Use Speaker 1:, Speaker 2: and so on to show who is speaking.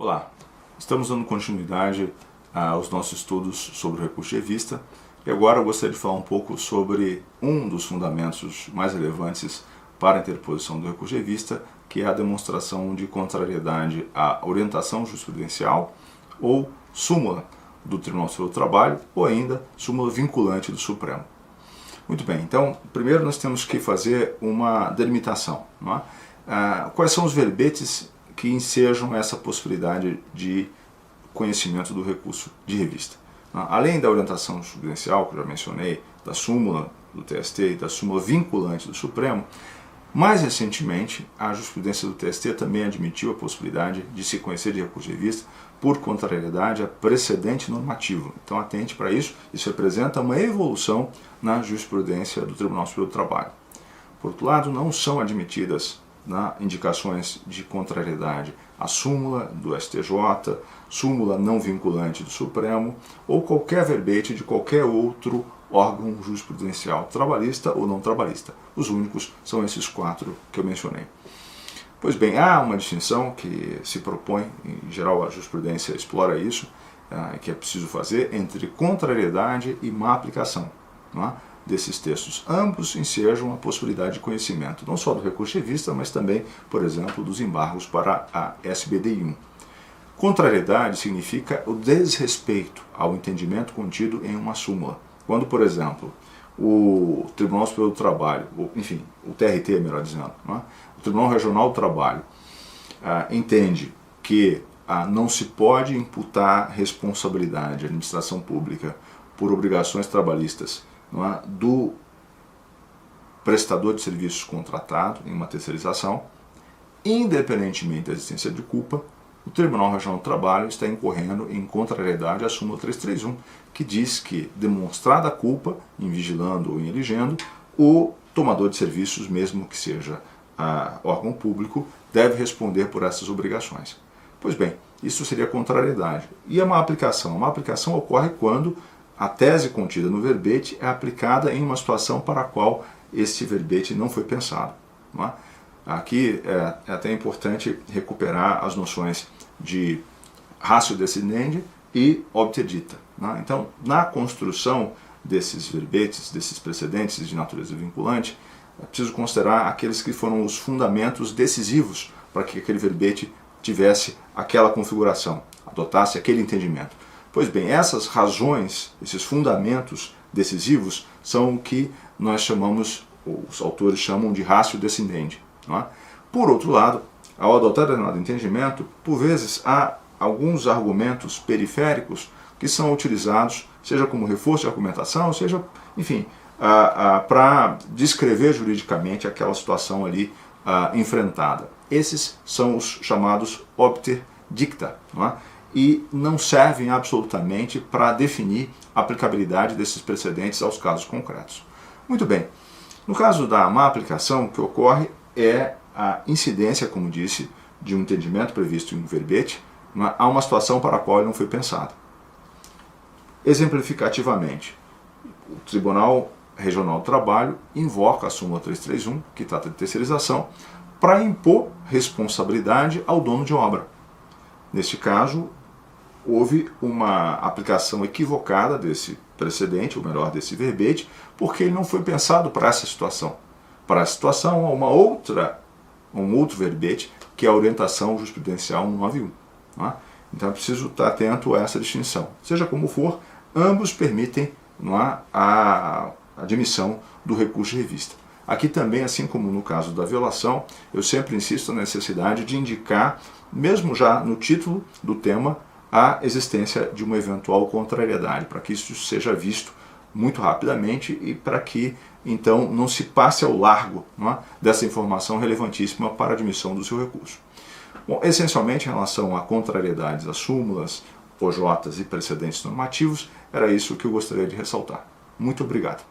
Speaker 1: Olá, estamos dando continuidade aos nossos estudos sobre o recurso de revista e agora eu gostaria de falar um pouco sobre um dos fundamentos mais relevantes para a interposição do recurso de revista, que é a demonstração de contrariedade à orientação jurisprudencial ou súmula do Tribunal Superior do Trabalho ou ainda súmula vinculante do Supremo. Muito bem, então primeiro nós temos que fazer uma delimitação, não é? Quais são os verbetes que ensejam essa possibilidade de conhecimento do recurso de revista. Além da orientação jurisprudencial, que eu já mencionei, da súmula do TST e da súmula vinculante do Supremo, mais recentemente a jurisprudência do TST também admitiu a possibilidade de se conhecer de recurso de revista por contrariedade a precedente normativo. Então atente para isso, isso representa uma evolução na jurisprudência do Tribunal Superior do Trabalho. Por outro lado, não são admitidas indicações de contrariedade à súmula do STJ, súmula não vinculante do Supremo ou qualquer verbete de qualquer outro órgão jurisprudencial, trabalhista ou não trabalhista. Os únicos são esses quatro que eu mencionei. Pois bem, há uma distinção que se propõe, em geral a jurisprudência explora isso, que é preciso fazer entre contrariedade e má aplicação, não é? Desses textos. Ambos ensejam a possibilidade de conhecimento, não só do recurso de revista, mas também, por exemplo, dos embargos para a SBDI 1. Contrariedade significa o desrespeito ao entendimento contido em uma súmula. Quando, por exemplo, o Tribunal Superior do Trabalho, enfim, o TRT, melhor dizendo, não é? O Tribunal Regional do Trabalho entende que não se pode imputar responsabilidade à administração pública por obrigações trabalhistas, não é, do prestador de serviços contratado em uma terceirização, independentemente da existência de culpa, o Tribunal Regional do Trabalho está incorrendo em contrariedade à súmula 331, que diz que, demonstrada a culpa, em vigilando ou em eligendo, o tomador de serviços, mesmo que seja órgão público, deve responder por essas obrigações. Pois bem, isso seria contrariedade. E a má aplicação? A má aplicação ocorre quando a tese contida no verbete é aplicada em uma situação para a qual esse verbete não foi pensado. Não é? Aqui é até importante recuperar as noções de ratio decidendi e obter-dita. Né? Então, na construção desses verbetes, desses precedentes de natureza vinculante, é preciso considerar aqueles que foram os fundamentos decisivos para que aquele verbete tivesse aquela configuração, adotasse aquele entendimento. Pois bem, essas razões, esses fundamentos decisivos são o que nós chamamos, os autores chamam de ratio decidendi. Não é? Por outro lado, ao adotar determinado entendimento, por vezes há alguns argumentos periféricos que são utilizados, seja como reforço de argumentação, seja, enfim, para descrever juridicamente aquela situação ali enfrentada. Esses são os chamados obter dicta, não é? E não servem absolutamente para definir a aplicabilidade desses precedentes aos casos concretos. Muito bem, no caso da má aplicação, o que ocorre é a incidência, como disse, de um entendimento previsto em um verbete a uma situação para a qual ele não foi pensado. Exemplificativamente, o Tribunal Regional do Trabalho invoca a súmula 331, que trata de terceirização, para impor responsabilidade ao dono de obra. Neste caso, houve uma aplicação equivocada desse precedente, ou melhor, desse verbete, porque ele não foi pensado para essa situação. Para essa situação, há um outro verbete, que é a orientação jurisprudencial 191. Não é? Então é preciso estar atento a essa distinção. Seja como for, ambos permitem a admissão do recurso de revista. Aqui também, assim como no caso da violação, eu sempre insisto na necessidade de indicar, mesmo já no título do tema, a existência de uma eventual contrariedade, para que isso seja visto muito rapidamente e para que, então, não se passe ao largo, não é, dessa informação relevantíssima para a admissão do seu recurso. Bom, essencialmente, em relação a contrariedades às súmulas, OJs e precedentes normativos, era isso que eu gostaria de ressaltar. Muito obrigado.